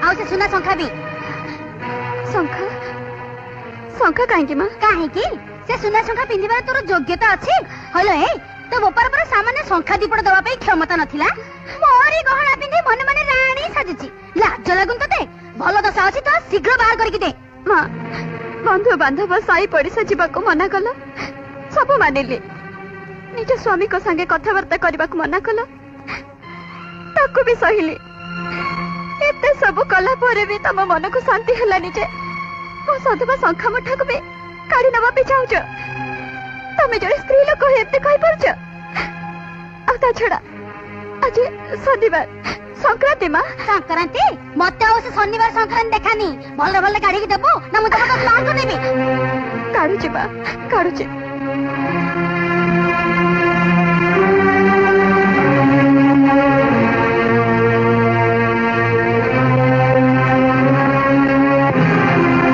आउ से सुना शंखा भी शंखा शंखा कहीं माँ कहीं से सुना शंखा पिंधिबार तोर योग्यता अच्छी हलो ए तो बोपार पर सामान्य शंखा दीपट दवा पे क्षमता नथिला मोरी गहना पिंधि मन मन राणी साजिची लाज लागुन तते भलो दशा अछि तो शीघ्र बाहर करके दे माँ बंधु बांधव साई पड़िसा जीवाको मना कल सब मानिले निज स्वामी को संगे कथबार्ता करने को मना कल ताकू भी सहिली एते सब कला परे भी तम मन को शांति हलानी जे मो सधवा शंखा मुठा को भी काढ़ी नवा पे चाहूच तमे जड़े स्त्री लोक एते कहि परछ आ ता छड़ा आज शनिवार संक्रांति माँ संक्रांति मत से शनिवार संक्रांति देखानी भल भल काढ़ी देबो ना मुझे लाग नेबी काढ़ुची माँ काढ़ुची